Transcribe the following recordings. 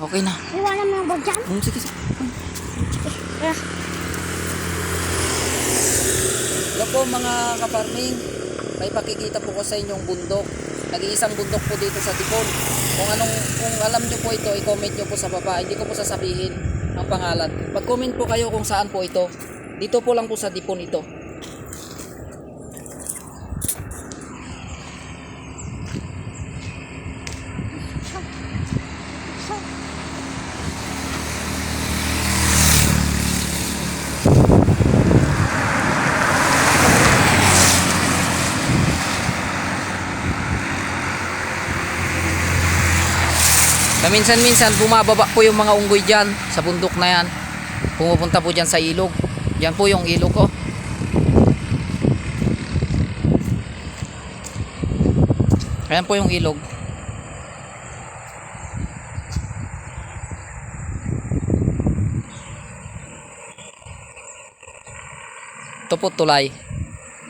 Okay na. Iwanan mo yung bag dyan. Sige, sige. Kaya, Hello po mga kaparming. May pakikita po ko sa inyong bundok. Nag-iisang bundok po dito sa Dipon. Kung alam nyo po ito, i-comment nyo po sa baba. Hindi ko po sasabihin ang pangalan. Mag-comment po kayo kung saan po ito. Dito po lang po sa Dipon ito. Minsan-minsan bumababa po yung mga unggoy dyan sa bundok na yan. Pumupunta po dyan sa ilog. Yan po yung ilog ko. Ayan po yung ilog. Ito po tulay.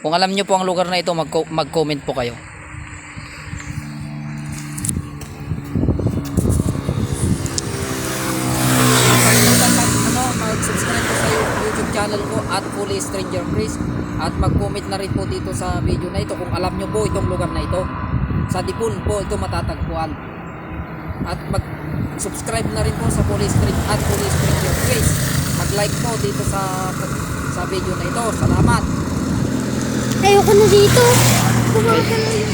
Kung alam nyo po ang lugar na ito, mag-comment po kayo. Mag-subscribe po sa YouTube channel ko at Fully Stranger Chris, at mag-comment na rin po dito sa video na ito kung alam nyo po itong lugar na ito. Sa Dipon po ito matatagpuan. At mag-subscribe na rin po sa Fully Stranger Chris. Mag-like po dito sa video na ito. Salamat. ayoko na dito. Bumaba ka na yun.